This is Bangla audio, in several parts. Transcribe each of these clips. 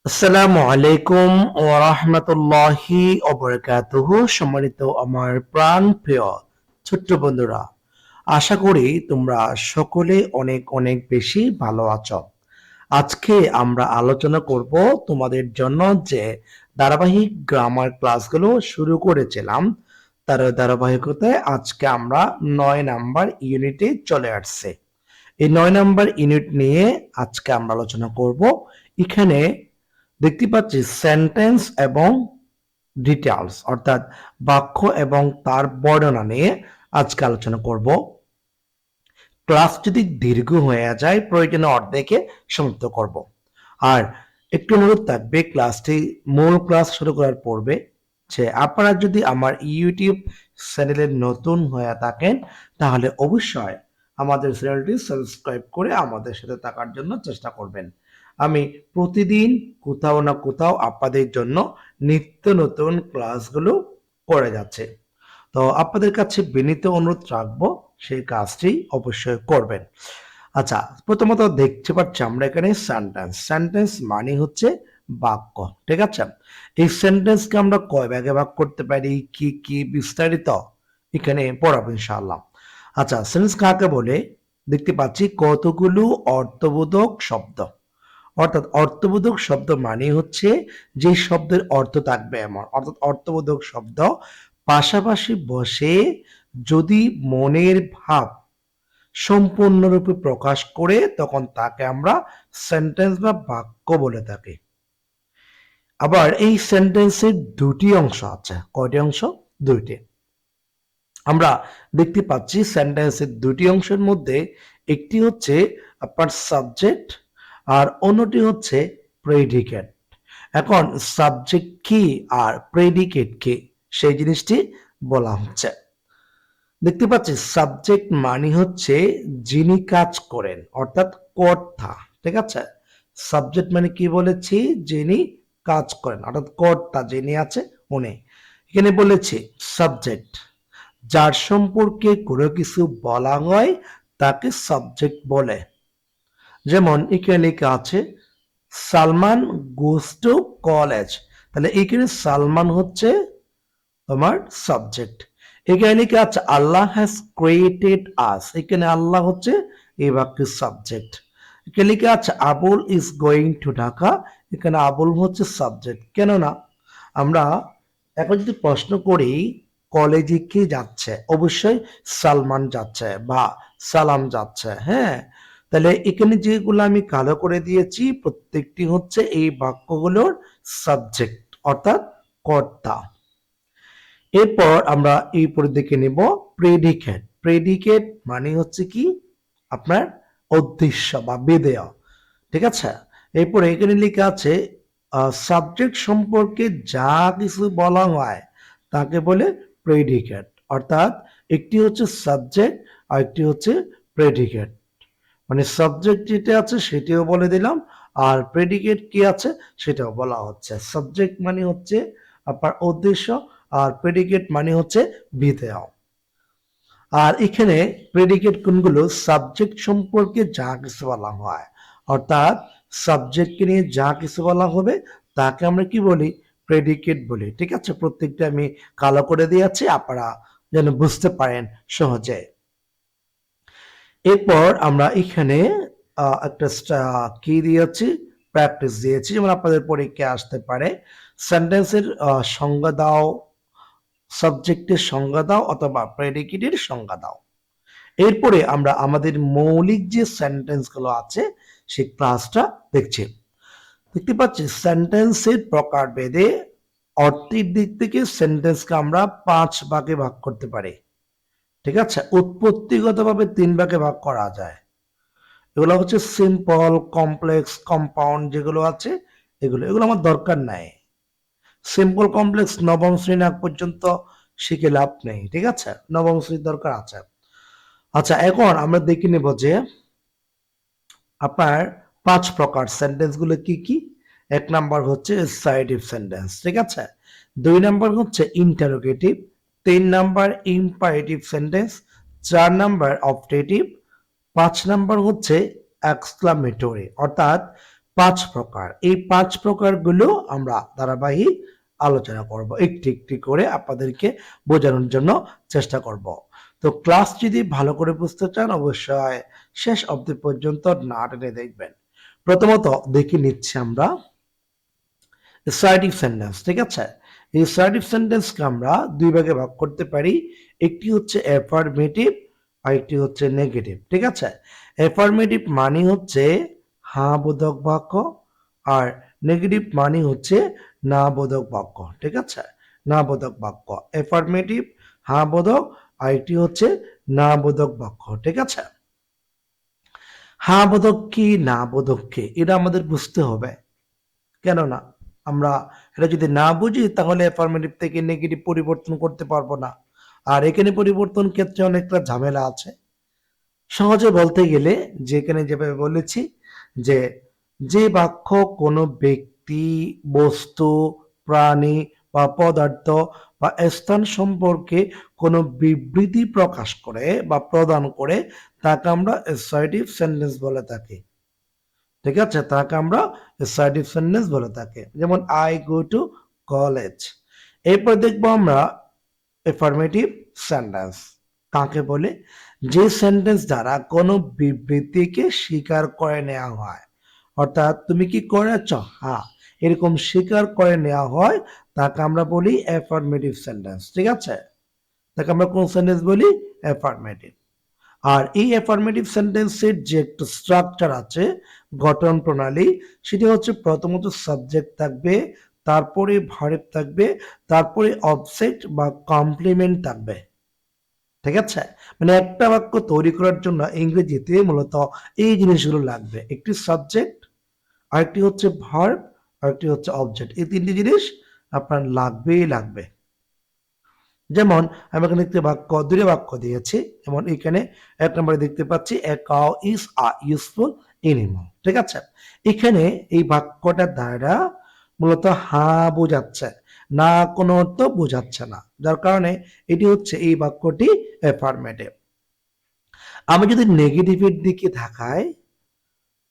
আসসালামু আলাইকুম ওয়া রাহমাতুল্লাহি ওয়া বারাকাতুহু। সম্মানিত আমার প্রাণ প্রিয় ছোট্ট বন্ধুরা, আশা করি তোমরা সকলে অনেক অনেক বেশি ভালো আছো। আজকে আমরা আলোচনা করব তোমাদের জন্য যে ধারাবাহিক গ্রামার ক্লাসগুলো শুরু করেছিলাম তার ধারাবাহিকতায় আজকে আমরা 9 নাম্বার ইউনিটে চলে আসছে। এই 9 নাম্বার ইউনিট নিয়ে আজকে আমরা আলোচনা করব। এখানে দেখতে পাচ্ছি সেন্টেন্স এবং ডিটেলস অর্থাৎ বাক্য এবং তার বর্ণনা নিয়ে আজকে আলোচনা করব। ক্লাস যদি দীর্ঘ হয়ে যায় প্রয়োজনে অর্ধেকে সমাপ্ত করব। আর একটু অনুরোধ থাকবে ক্লাসটি মূল ক্লাস শুরু করার পূর্বে যে আপনারা যদি আমার ইউটিউব চ্যানেলে নতুন হয়ে থাকেন তাহলে অবশ্যই আমাদের চ্যানেলটি সাবস্ক্রাইব করে আমাদের সাথে থাকার জন্য চেষ্টা করবেন। আমি প্রতিদিন কোথাও না কোথাও আপনাদের জন্য নিত্য নতুন ক্লাসগুলো করে যাচ্ছে। তো আপনাদের কাছে বিনীত অনুরোধ রাখবো সেই কাজটি অবশ্যই করবেন। আচ্ছা, প্রথমত দেখতে পাচ্ছি আমরা এখানে সেন্টেন্স মানে হচ্ছে বাক্য, ঠিক আছে? এই সেন্টেন্সকে আমরা কয় ভাগে ভাগ করতে পারি, কি কি বিস্তারিত এখানে পড়াবো ইনশাআল্লাহ। আচ্ছা, সেন্টেন্স কাকে বলে? দেখতে পাচ্ছি কতগুলো অর্থবোধক শব্দ, অর্থাৎ অর্থবোধক শব্দ মানে হচ্ছে যে শব্দের অর্থ থাকবে এমন, অর্থাৎ অর্থবোধক শব্দ পাশাপাশি বসে যদি মনের ভাব সম্পূর্ণরূপে প্রকাশ করে তখন তাকে আমরা সেন্টেন্স বা বাক্য বলে থাকি। আবার এই সেন্টেন্সের দুটি অংশ আছে। কয়টি অংশ? দুইটি। আমরা দেখতে পাচ্ছি সেন্টেন্সের দুটি অংশের মধ্যে একটি হচ্ছে আপনার সাবজেক্ট আর অন্যটি হচ্ছে প্রেডিকেট। এখন সাবজেক্ট কি আর প্রেডিকেট কি সেই জিনিসটি বলা হচ্ছে। দেখতে পাচ্ছি সাবজেক্ট মানে হচ্ছে যিনি কাজ করেন অর্থাৎ কর্তা, ঠিক আছে? সাবজেক্ট মানে কি বলেছি? যিনি কাজ করেন অর্থাৎ কর্তা যিনি আছে উনি। এখানে বলেছি সাবজেক্ট যার সম্পর্কে কোনো কিছু বলা হয় তাকে সাবজেক্ট বলে। যেমন এখানে লেখা আছে সালমান গোস টু কলেজ, তাহলে এখানে সালমান হচ্ছে তোমার সাবজেক্ট। এখানে লেখা আছে আল্লাহ হ্যাজ ক্রিয়েটেড আস, এখানে আল্লাহ হচ্ছে এই বাক্যের সাবজেক্ট। এখানে লেখা আছে Abul is going to Dhaka, এখানে আবুল হচ্ছে সাবজেক্ট। কেননা আমরা এখন যদি প্রশ্ন করি কলেজে কে যাচ্ছে, অবশ্যই সালমান যাচ্ছে বা সালাম যাচ্ছে, হ্যাঁ? তাহলে এখানে যেগুলো আমি কালো করে দিয়েছি প্রত্যেকটি হচ্ছে এই বাক্যগুলোর সাবজেক্ট অর্থাৎ কর্তা। এরপর আমরা এই পরে দেখে নেব প্রেডিকেট। প্রেডিকেট মানে হচ্ছে কি আপনার উদ্দেশ্য বা বিধেয়, ঠিক আছে? এরপরে এখানে লেখা আছে সাবজেক্ট সম্পর্কে যা কিছু বলা হয় তাকে বলে প্রেডিকেট। অর্থাৎ একটি হচ্ছে সাবজেক্ট আর একটি হচ্ছে প্রেডিকেট। মানে সাবজেক্ট যেটা আছে সেটাও বলে দিলাম আর প্রেডিকেট কি আছে সেটাও বলা হচ্ছে। সাবজেক্ট মানে হচ্ছে আপনার উদ্দেশ্য আর প্রেডিকেট মানে হচ্ছে বিধেয়। আর এখানে প্রেডিকেট কোনগুলো? সাবজেক্ট সম্পর্কে যা কিছু বলা হয় অর্থাৎ সাবজেক্টকে নিয়ে যা কিছু বলা হবে তাকে আমরা কি বলি? প্রেডিকেট বলি, ঠিক আছে? প্রত্যেকটা আমি কালো করে দিয়েছি আপনারা যেন বুঝতে পারেন সহজে। এরপর আমরা এখানে একটা কি দিয়েছি? প্র্যাকটিস দিয়েছি, যেমন আপনাদের পরীক্ষায় আসতে পারে সেন্টেন্সের সংজ্ঞা দাও, সাবজেক্টের সংজ্ঞা দাও অথবা প্রেডিকেটের সংজ্ঞা দাও। এরপরে আমরা আমাদের মৌলিক যে সেন্টেন্সগুলো আছে সেই ক্লাসটা দেখছি। দেখতে পাচ্ছি সেন্টেন্সের প্রকারভেদে অর্থের দিক থেকে সেন্টেন্সকে আমরা 5 ভাগে ভাগ করতে পারি, ঠিক আছে? উৎপত্তিগতভাবে 3 ভাগে ভাগ করা যায়। এগুলো হচ্ছে সিম্পল, কমপ্লেক্স, কম্পাউন্ড যেগুলো আছে এগুলো এগুলো আমার দরকার নাই। সিম্পল কমপ্লেক্স নবম শ্রেণী আগ পর্যন্ত শিখে লাভ নেই, ঠিক আছে? নবম শ্রেণীর দরকার আছে। আচ্ছা, এখন আমরা দেখে নেব যে আপনার 5 প্রকার সেন্টেন্স গুলো কি কি। 1 নাম্বার হচ্ছে অ্যাসার্টিভ সেন্টেন্স, ঠিক আছে? 2 নাম্বার হচ্ছে interrogative, 3 number imperative sentence, 4 number objective, 5 number হচ্ছে এক্সক্লামেটরি। অর্থাৎ 5 প্রকার। এই 5 প্রকারগুলো আমরা ধারাবাহিক আলোচনা করব, একটি একটি করে আপনাদেরকে বোঝানোর জন্য চেষ্টা করব। তো ক্লাস যদি ভালো করে বুঝতে চান অবশ্যই শেষ অবধি পর্যন্ত না টেনে দেখবেন। প্রথমত দেখে নিচ্ছি আমরা অ্যাসার্টিভ সেন্টেন্স, ঠিক আছে? এই অ্যাসার্টিভ সেন্টেন্সকে আমরা দুই ভাগে ভাগ করতে পারি, একটি হচ্ছে অ্যাফার্মেটিভ আর একটি হচ্ছে নেগেটিভ, ঠিক আছে? অ্যাফার্মেটিভ মানে হচ্ছে হ্যাঁ বোধক বাক্য, আর নেগেটিভ মানে হচ্ছে না বোধক বাক্য, ঠিক আছে? না বোধক বাক্য, অ্যাফার্মেটিভ হ্যাঁ বোধক, আর একটি হচ্ছে না বোধক বাক্য, ঠিক আছে? হ্যাঁ বোধক কি না বোধক কি এটা আমাদের বুঝতে হবে, কেননা আমরা এটা যদি না বুঝি তাহলে অ্যাফার্মেটিভ থেকে নেগেটিভ পরিবর্তন করতে পারবো না, আর এখানে পরিবর্তন ক্ষেত্রে অনেকটা ঝামেলা আছে। সহজে বলতে গেলে যেখানে যেভাবে বলেছি যে যে বাক্য কোনো ব্যক্তি, বস্তু, প্রাণী বা পদার্থ বা স্থান সম্পর্কে কোনো বিবৃতি প্রকাশ করে বা প্রদান করে তাকে আমরা অ্যাসার্টিভ সেন্টেন্স বলে থাকি, ঠিক আছে? তাকে আমরা অ্যাসার্টিভ সেন্টেন্স বলে থাকি। যেমন আই গো টু কলেজ। এরপর দেখবো আমরা অ্যাফার্মেটিভ সেন্টেন্স কাকে বলে? যে সেন্টেন্স দ্বারা কোনো বিবৃতিকে স্বীকার করে নেওয়া হয়, অর্থাৎ তুমি কি করেছ, হ্যাঁ, এরকম স্বীকার করে নেওয়া হয় তাকে আমরা বলি অ্যাফার্মেটিভ সেন্টেন্স, ঠিক আছে? তাকে আমরা কোন সেন্টেন্স বলি? অ্যাফার্মেটিভ। আর এই অ্যাফার্মেটিভ সেন্টেন্সের যে একটা স্ট্রাকচার আছে, গঠন প্রণালী, সেটি হচ্ছে প্রথমত সাবজেক্ট থাকবে, তারপরে ভার্ব থাকবে, তারপরে অবজেক্ট বা কমপ্লিমেন্ট থাকবে, ঠিক আছে? মানে একটা বাক্য তৈরি করার জন্য ইংরেজিতে মূলত এই জিনিসগুলো লাগবে, একটি সাবজেক্ট, আরেকটি হচ্ছে ভার্ব, আরেকটি হচ্ছে অবজেক্ট। এই তিনটি জিনিস আপনার লাগবেই লাগবে। যেমন আমি এখানে দেখতে বাক্য, দুটো বাক্য দিয়েছি। যেমন এখানে এক নম্বরে দেখতে পাচ্ছি a cow is a useful animal, ঠিক আছে? এখানে এই বাক্যটার দ্বারা মূলত হ্যাঁ বোঝাচ্ছে, না কোনো অর্থ বোঝাচ্ছে না, যার কারণে এটি হচ্ছে এই বাক্যটি অ্যাফার্মেটিভ। আমি যদি নেগেটিভের দিকে তাকাই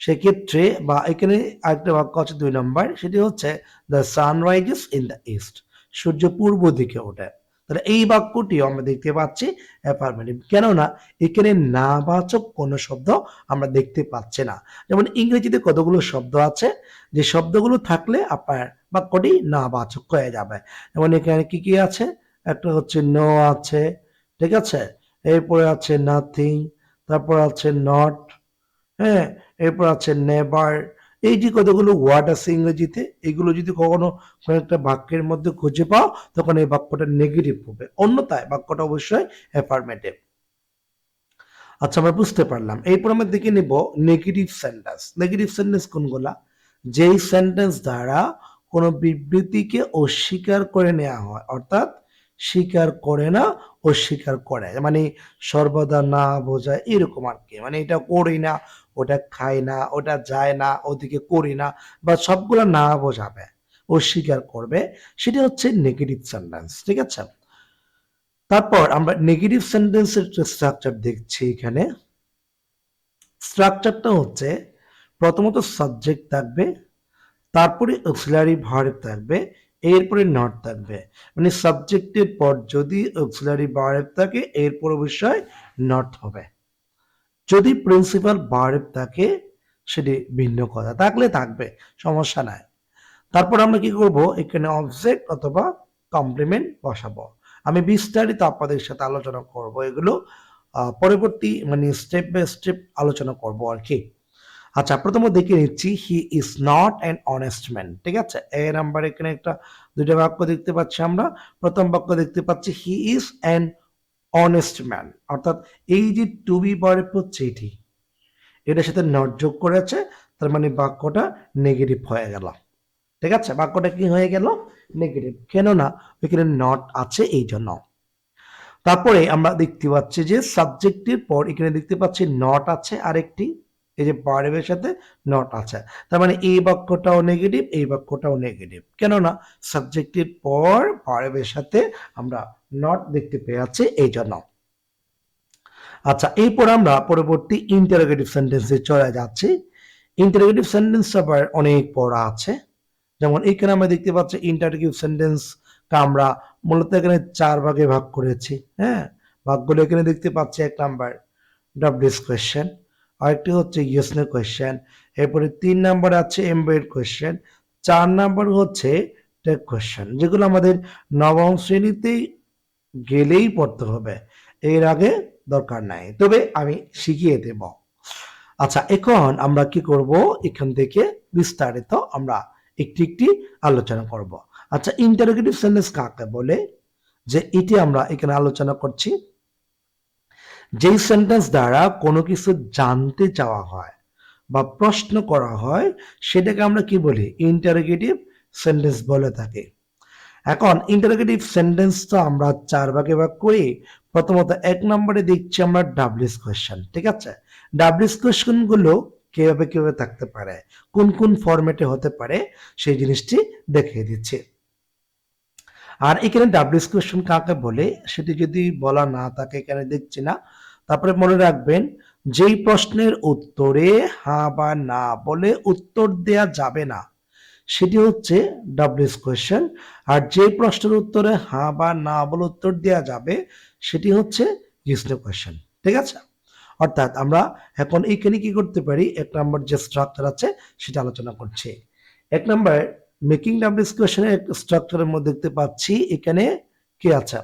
সেক্ষেত্রে, বা এখানে আরেকটা বাক্য আছে 2 নম্বর, সেটি হচ্ছে the sun rises in the east, সূর্য পূর্ব দিকে ওঠে। তাহলে এই বাক্যটিও আমরা দেখতে পাচ্ছি অ্যাফার্মেটিভ, কেননা এখানে নাবাচক কোনো শব্দ আমরা দেখতে পাচ্ছি না। যেমন ইংরেজিতে কতগুলো শব্দ আছে যে শব্দগুলো থাকলে আপনার বাক্যটি নাবাচক হয়ে যাবে। যেমন এখানে কি কি আছে? একটা হচ্ছে নো আছে, ঠিক আছে? এরপরে আছে নাথিং, তারপর আছে নট, হ্যাঁ, এরপর আছে নেভার। এই যে কতগুলো ওয়ার্ড আছে ইংরেজিতে, এগুলো যদি কখনো কোনো একটা বাক্যের মধ্যে খুঁজে পাও তখন এই বাক্যটা নেগেটিভ হবে, অন্যথায় বাক্যটা অবশ্যই অ্যাফার্মেটিভ। আচ্ছা, আমরা বুঝতে পারলাম। এরপর আমরা দেখে নিব নেগেটিভ সেন্টেন্স। নেগেটিভ সেন্টেন্স কোনগুলা? যেই সেন্টেন্স দ্বারা কোনো বিবৃতিকে অস্বীকার করে নেওয়া হয়, অর্থাৎ স্বীকার করে না, অস্বীকার করে, মানে সর্বদা না বোঝায় এরকম আর কি। মানে এটা করি না, ওটা খাই না, ওটা যায় না, ওদিকে করি না, বা সবগুলো না বোঝাবে, অস্বীকার করবে, সেটা হচ্ছে নেগেটিভ সেন্টেন্স, ঠিক আছে? তারপর আমরা নেগেটিভ সেন্টেন্সের স্ট্রাকচার দেখছি। এখানে স্ট্রাকচারটা হচ্ছে প্রথমত সাবজেক্ট থাকবে, তারপরে অক্সিলারি ভার্ব থাকবে, এরপরে নট থাকবে। মানে সাবজেক্টের পর যদি অক্সিলারি ভার্ব থাকে এরপর অবশ্যই নট হবে। যদি প্রিন্সিপাল ভার্ব থাকে সেটি ভিন্ন কথা, থাকলে থাকবে, সমস্যা নাই। তারপর আমরা কি করব? এখানে অবজেক্ট অথবা কমপ্লিমেন্ট বসাবো। আমি বিস্তারিত আপনাদের সাথে আলোচনা করব এগুলো পরবর্তী, মানে স্টেপ বাই স্টেপ আলোচনা করব আর কি। আচ্ছা, প্রথমে দেখে নিচ্ছি he is not an honest man, ঠিক আছে? এ নাম্বার এখানে একটা দুইটা বাক্য দেখতে পাচ্ছি আমরা। প্রথম বাক্য দেখতে পাচ্ছি he is an honest man, অর্থাৎ এই যে টু বি ভার্ব হচ্ছে এটি, এটার সাথে নট যোগ করেছে, তার মানে বাক্যটা নেগেটিভ হয়ে গেল, ঠিক আছে? বাক্যটা কি হয়ে গেল? নেগেটিভ, কেননা এখানে নট আছে এই জন্য। তারপরে আমরা দেখতে পাচ্ছি যে সাবজেক্টের পর এখানে দেখতে পাচ্ছি নট আছে আরেকটি, এই যে ভার্বের সাথে নট আছে, তার মানে এই বাক্যটাও নেগেটিভ, এই বাক্যটাও নেগেটিভ, কেননা সাবজেক্টের পর ভার্বের সাথে আমরা নট দেখতে পেয়ে আছি এই জন্য। আচ্ছা, এরপর আমরা পরবর্তী ইন্টারোগেটিভ সেন্টেন্সে চলে যাচ্ছি। ইন্টারোগেটিভ সেন্টেন্স আবার অনেক পড়া আছে। যেমন এখানে আমরা দেখতে পাচ্ছি ইন্টারোগেটিভ সেন্টেন্সটা আমরা মূলত এখানে 4 ভাগে ভাগ করেছি। হ্যাঁ, ভাগগুলো এখানে দেখতে পাচ্ছি। 1 নাম্বার ডাব্লিউএস কোয়েশ্চেন, আরেকটি হচ্ছে ইয়েস নো কোয়েশ্চেন, এরপরে 3 নাম্বার আছে এমবেডেড কোয়েশ্চেন, 4 নাম্বার হচ্ছে টেক কোয়েশ্চেন, যেগুলো আমাদের নবম শ্রেণীতেই গেলেই পড়তে হবে, এর আগে দরকার নাই, তবে আমি শিখিয়ে দেব। আচ্ছা, এখন আমরা কি করব, এখান থেকে বিস্তারিত আমরা একটি একটি আলোচনা করব। আচ্ছা, ইন্টারোগেটিভ সেন্টেন্স কাকে বলে, যে এটি আমরা এখানে আলোচনা করছি, যেই সেন্টেন্স দ্বারা কোনো কিছু জানতে চাওয়া হয় বা প্রশ্ন করা হয়, সেটাকে আমরা কি বলি, ইন্টারোগেটিভ সেন্টেন্স বলে থাকি। এখন ইন্টারোগেটিভ সেন্টেন্সটা আমরা 4 ভাগে ভাগ করি। প্রথমত 1 নম্বরে দেখছি আমরা ডাব্লিউএস কোয়েশ্চেন, ঠিক আছে। ডাব্লিউএস কোয়েশ্চেন গুলো কিভাবে কিভাবে থাকতে পারে, কোন কোন ফরম্যাটে হতে পারে, সেই জিনিসটি দেখিয়ে দিচ্ছি। আর এখানে ডাব্লিউএস কোয়েশ্চেন কাকে বলে সেটি যদি বলা না থাকে, এখানে দেখছি না, তারপরে মনে রাখবেন, যেই প্রশ্নের উত্তরে হ্যাঁ বা না বলে উত্তর দেয়া যাবে না, সেটি হচ্ছে ডাব্লিউএস কোয়েশ্চেন। আর যে প্রশ্নের উত্তরে হ্যাঁ বা না বলে উত্তর দেওয়া যাবে, সেটি হচ্ছে ইয়েস নো কোয়েশ্চেন, ঠিক আছে। অর্থাৎ আমরা এখন এখানে কি করতে পারি, 1 নম্বর যে স্ট্রাকচার আছে সেটা আলোচনা করছি। 1 নম্বর মেকিং ডাব্লিউএস কোয়েশ্চেনের স্ট্রাকচারের মধ্যে দেখতে পাচ্ছি এখানে কি আছে।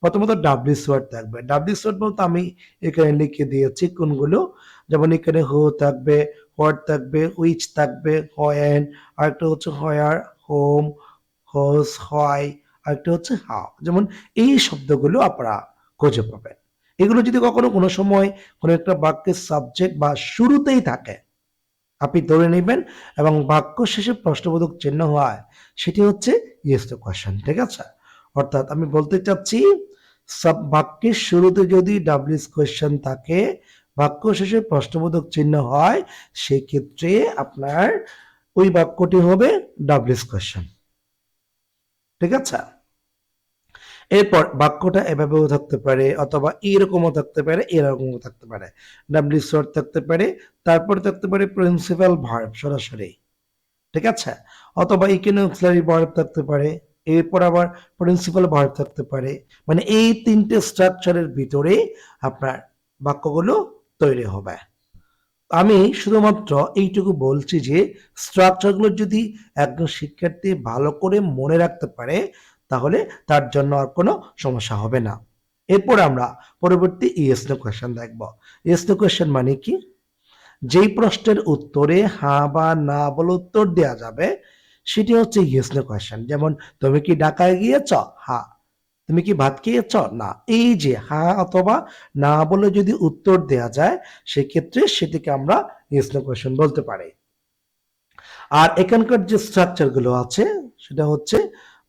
প্রথমত ডাব্লিউএস ওয়ার্ড থাকবে। ডাব্লিউএস ওয়ার্ড বলতে আমি এখানে লিখে দিয়েছি কোনগুলো, যেমন এখানে হু থাকবে, হোয়াট থাকবে, উইচ থাকবে, হোয়েন, আরেকটা হচ্ছে হোয়ার, হোম, হোস, হোয়াই, আরেকটা হচ্ছে হাউ। যেমন এই শব্দগুলো আপনারা খুঁজে পাবেন। এগুলো যদি কখনো কোনো সময় কোনো একটা বাক্যের সাবজেক্ট বা শুরুতেই থাকে, আপনি ধরে নেবেন এবং বাক্য শেষে প্রশ্নবোধক চিহ্ন হয়, সেটি হচ্ছে ইয়েস নো কোয়েশ্চেন, ঠিক আছে। অর্থাৎ আমি বলতে চাচ্ছি, সব বাক্যের শুরুতে যদি ডাব্লিউএস কোয়েশ্চেন থাকে, বাক্য শেষে প্রশ্নবোধক চিহ্ন হয়, সেই ক্ষেত্রে আপনার ওই বাক্যটি হবে ডাব্লিউএস কোয়েশ্চেন, ঠিক আছে। এরপর বাক্যটা এভাবেও থাকতে পারে, অথবা এরকমও থাকতে পারে, এরকমও থাকতে পারে। ডাব্লিউএস ওয়ার্ড থাকতে পারে, তারপরে থাকতে পারে প্রিন্সিপাল ভার্ব সরাসরি, ঠিক আছে, অথবা এখানে অক্সিলারি ভার্ব থাকতে পারে, এরপর আবার প্রিন্সিপাল ভার্ব থাকতে পারে। মানে এই 3টে স্ট্রাকচারের ভিতরে আপনার বাক্যগুলো তৈরি হবে। আমি শুধুমাত্র এইটুকু বলছি যে স্ট্রাকচারগুলো যদি একজন শিক্ষার্থী ভালো করে মনে রাখতে পারে, তাহলে তার জন্য আর কোনো সমস্যা হবে না। এরপর আমরা পরবর্তী ইয়েস নো কোয়েশ্চেন দেখব। ইয়েস নো কোয়েশ্চেন মানে কি, যেই প্রশ্নের উত্তরে হ্যাঁ বা না বলে উত্তর দেওয়া যাবে, সেটি হচ্ছে ইয়েস নো কোয়েশ্চেন। যেমন, তুমি কি ঢাকায় গিয়েছ? হ্যাঁ। তুমি কি ভাত খেয়েছ? না। এই যে হ্যাঁ অথবা না বলে যদি উত্তর দেওয়া যায়, সেক্ষেত্রে সেটিকে আমরা ইয়েস নো কোয়েশ্চেন বলতে পারি। আর এখানকার যে স্ট্রাকচার গুলো আছে, সেটা হচ্ছে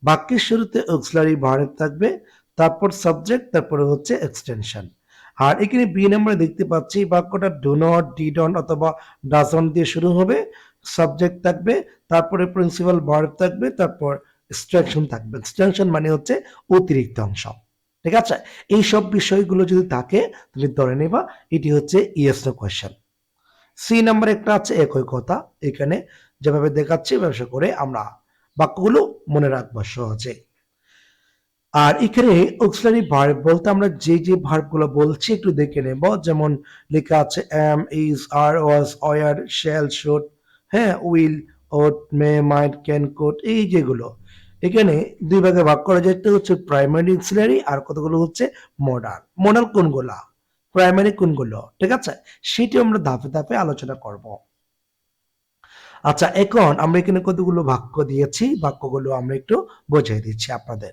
বাক্যের শুরুতে অক্সিলারি ভার্ব থাকবে, তারপর সাবজেক্ট, তারপরে হচ্ছে এক্সটেনশন। আর এখানে বি নম্বরে দেখতে পাচ্ছি বাক্যটা ডু নট, ডিডন্ট অথবা ডাজন্ট দিয়ে শুরু হবে, সাবজেক্ট থাকবে, তারপরে প্রিন্সিপাল ভার্ব থাকবে, তারপর এক্সটেনশন থাকবে। এক্সটেনশন মানে হচ্ছে অতিরিক্ত অংশ, ঠিক আছে। এই সব বিষয়গুলো যদি থাকে, তুমি ধরে নেবা এটি হচ্ছে yes no question. C number একটা আছে একই কথা, এখানে যেভাবে দেখাচ্ছি ব্যবসা করে আমরা বাক্যগুলো মনে রাখবো সহজে। আর এখানে অক্সিলারি ভার্ব বলতে আমরা যে যে ভার্বগুলো বলছি একটু দেখে নেব। যেমন লেখা আছে am, is, are, was, were, shall, should, হ্যাঁ, will, ought, may, might, can, could, এই যেগুলো এখানে 2 ভাগে ভাগ করা যায়। একটা হচ্ছে প্রাইমারি অক্সিলারি, আর কতগুলো হচ্ছে মডাল। মডাল কোনগুলা, প্রাইমারি কোনগুলো, ঠিক আছে, সেটি আমরা ধাপে ধাপে আলোচনা করব। আচ্ছা, এখন আমরা এখানে কতগুলো বাক্য দিয়েছি, বাক্যগুলো আমরা একটু বোঝাই দিচ্ছি আপনাদের।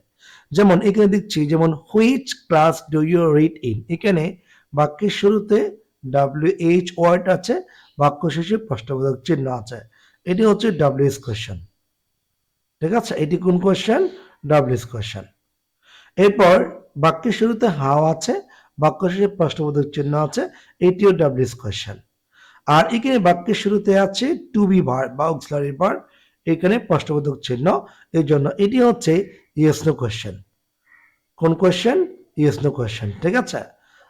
যেমন এখানে দিচ্ছি, যেমন which class do you read in, এখানে বাক্যের শুরুতে WH ওয়ার্ড আছে, বাক্য শেষে প্রশ্নবোধক চিহ্ন আছে, এটি হচ্ছে ডাব্লিউএস কোয়েশ্চেন, ঠিক আছে। এটি কোন কোয়েশ্চেন? WS question. এরপর বাক্যের শুরুতে হাউ আছে, বাক্য শেষে প্রশ্নবোধক চিহ্ন আছে, এটিও ডাব্লিউএস কোয়েশ্চেন। আর এখানে বাক্যের শুরুতে আছে টু বি ভার্ব বা অক্সিলারি ভার্ব, এখানে প্রশ্নবোধক চিহ্ন, এই জন্য এটি হচ্ছে ইয়েস নো কোয়েশ্চেন। কোন কোয়েশ্চেন? ইয়েস নো কোয়েশ্চেন, ঠিক আছে।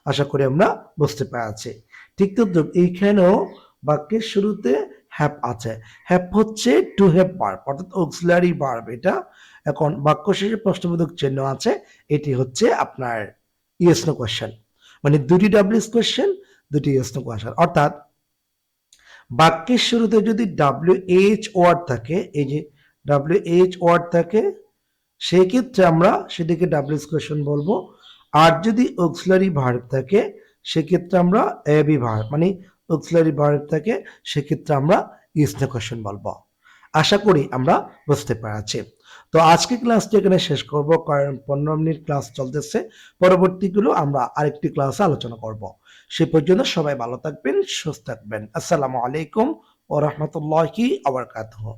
আশা করি আমরা বুঝতে পেরেছি। ঠিক তো এইখানেও বাক্যের শুরুতে হ্যাভ আছে। হ্যাভ হচ্ছে টু হ্যাভ ভার্ব অর্থাৎ অক্সিলারি ভার্ব এটা। এখন বাক্য শেষে প্রশ্নবোধক চিহ্ন আছে, এটি হচ্ছে আপনার ইয়েস নো কোয়েশ্চেন, মানে দুটি ডাব্লিউএস কোয়েশ্চেন, দুটি ইয়েস নো কোয়েশ্চেন। অর্থাৎ বাক্যের শুরুতে যদি WH ওয়ার্ড থাকে, এই যে WH ওয়ার্ড থাকে, সেই ক্ষেত্রে আমরা সেটিকে ডাব্লিউএস কোয়েশ্চেন বলবো। আর যদি অক্সিলারি ভার্ব থাকে সেক্ষেত্রে আমরা এবি ভার্ব, মানে অক্সিলারি ভার্ব থাকে সেক্ষেত্রে আমরা ইস নো কোয়েশ্চেন বলবো। আশা করি আমরা বুঝতে পেরেছি। তো আজকে ক্লাসটি এখানে শেষ করব, কারণ 15 মিনিট ক্লাস চলতেছে। পরবর্তীগুলো আমরা আরেকটি ক্লাসে আলোচনা করব। সে পর্যন্ত সবাই ভালো থাকবেন, সুস্থ থাকবেন। আসসালামু আলাইকুম ওয়া রাহমাতুল্লাহি ওয়া বারাকাতুহু।